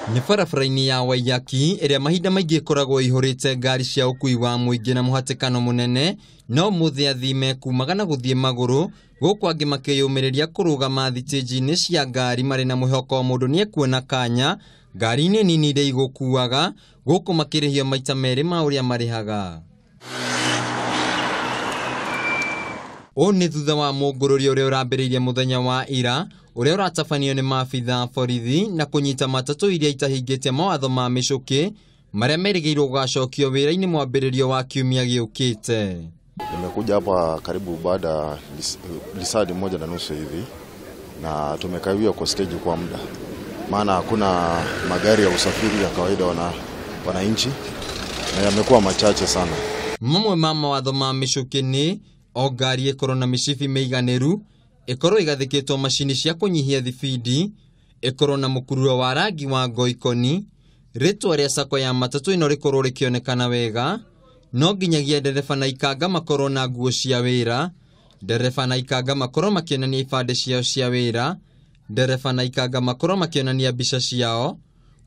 Ni barabara-ini ya Waiyaki ĩrĩa mahinda maingĩ ĩkoragwo ihũrĩte ngari cia ũkuui wa mũingĩ na mũhatĩkano mũnene, no mũthĩ Athii mekumaga na gũthiĩ magũrũ, gũkũ angĩ makĩyũmĩrĩria kũrũgama thitĩnji-inĩ cia ngari marĩ na mwĩhoko mũndũ nĩekuona kanya ngari-inĩ nini iria igũkuaga, gũkũ makĩrĩhio maita merĩ ma ũrĩa marĩhaga. Ũũ nĩ thutha wa mungururio ũrĩa ũrambiriirie muthenya wa ira, ũrĩa ũratabanio nĩ maabitha borithi na kunyita matatũ iria itahingĩtie mawatho ma Michuki marĩa merĩgĩrĩirwo gũgacokio wĩra-inĩ mwambĩrĩrio wa kiumia gĩũkĩte. Nimekuja hapa karibu baada lisadi 1:30 hivi na tumekawia kwa stage kwa muda, maana hakuna magari ya usafiri ya kawaida wananchi na yamekuwa machache sana. Mamwe ma mawatho ma Michuki nĩ o ngari ĩkorwo na mĩcibi mĩiganĩru, ĩkorwo igathĩkĩtwo macini cia kũnyihia thibindi, ĩkorwo na mũkururo wa rangi wa ngoikoni, rĩtwa rĩa sako ya matatũ ĩno rĩkorwo rĩkĩonekana wega, no nginyagia ndereba na ikanga makorwo na nguo cia wĩra, ndereba na ikanga makorwo makĩonania ibandĩ ciao cia wĩra, ndereba na ikanga makorwo makĩonania mbica ciao,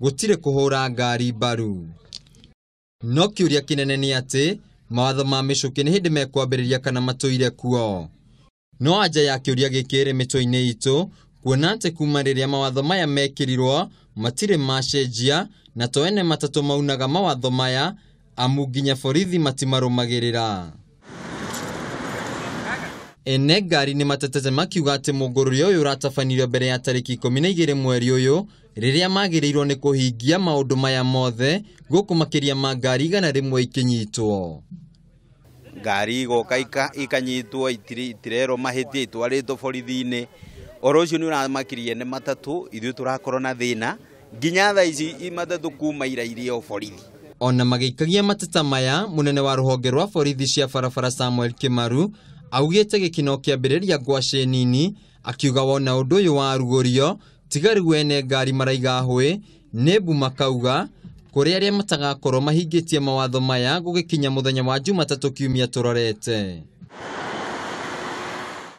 gũtirĩ kũhũra ngari mbaru. No kĩũria kĩnene nĩ atĩ mawatho ma Michuki nĩ hĩndĩ mekwambĩrĩria kana matũire kuo. No anja ya kĩũria gĩkĩ ĩrĩ mĩtwe-inĩ itũ, kuona atĩ kuma rĩrĩa mawatho maya mekĩrirwo matirĩ macenjia, na to ene matatũ maunaga mawatho maya amu nginya borithi matimarũmagĩrĩra. Ene ngari nĩ matetete makiuga atĩ mungururio ũyũ ũratabanirio mbere ya tarĩki 12 mweri ũyũ, rĩrĩa magĩrĩirwo nĩ kũhingia maũndũ maya mothe, gũkũ makĩria ma ngari 100 ikinyitwo. Ngari igoka ikanyitwo itirero mahĩtia itwarĩtwo borithi-inĩ. Oro ũcio nĩ ũramakirie nĩ matatũ, ithuĩ tũrakorwo na thĩna nginya thaa ici matatũ kuma ira o borithi. Ona magĩikagia mateta maya, munene wa rũhonge rwa borithi cia barabara Samuel Kimaru augĩte gĩkino kĩambĩrĩria ngwacĩ nini, akiuga wona ũndũ ũyũ wa rugũrio tiga rĩu ene ngari maraiga hũĩ nĩmbu makauga kũrĩ arĩa matagakorwo mahingĩtie mawatho maya gũgĩkinya muthenya wa Jumatatũ kiumia tũrorete.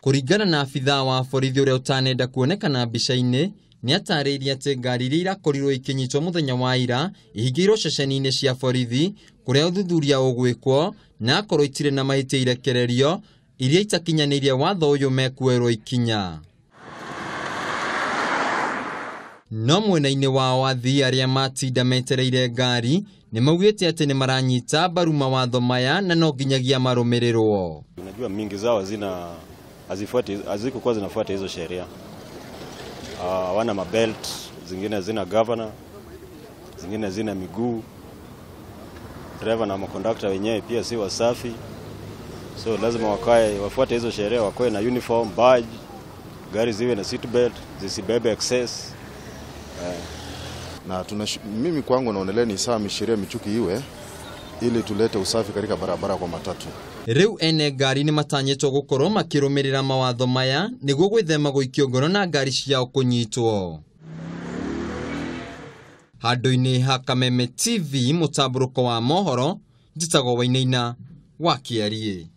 Kũringana na abithaa wa borithi ũrĩa ũtanenda kuonekana mbica-inĩ, nĩ atarĩirie atĩ ngari iria irakorirwo ikinyitwo muthenya wa ira ihingĩirwo ceceni-inĩ cia borithi kũrĩa ũthuthuria ũgwĩkwo na akorwo itirĩ na mahĩtia irekererio iria itakinyanĩirie watho ũyũ mekuerwo ikinya. No mwena-inĩ wao Athii arĩa matinda metereire ngari nĩ maugĩte atĩ nĩ maranyita mbaru mawatho maya na no nginyagia marumirirwo. Unajua mingi zao hazikuwa zinafuata hizo sheria. Wana mabelt, zingine zina governor, zingine zina miguu. Driver na makondakta wenyewe pia si wasafi. So lazima wafuate hizo sheria, wakoe na uniform, badge, gari ziwe na seat belt, zisibebe excess. Na mimi kwangu naonelea ni saa sheria Michuki iwe ili tulete usafi katika barabara kwa matatu. Rĩu ene ngari nĩ matanyĩtwo gũkorwo makĩrũmĩrĩra mawatho maya nĩguo gwĩthema gũikio ngono na ngari ciao kũnyitwo. Handũ-inĩ ha Kameme TV mũtambũrũko wa mohoro, njĩtagwo Wainaina wa Kiarie.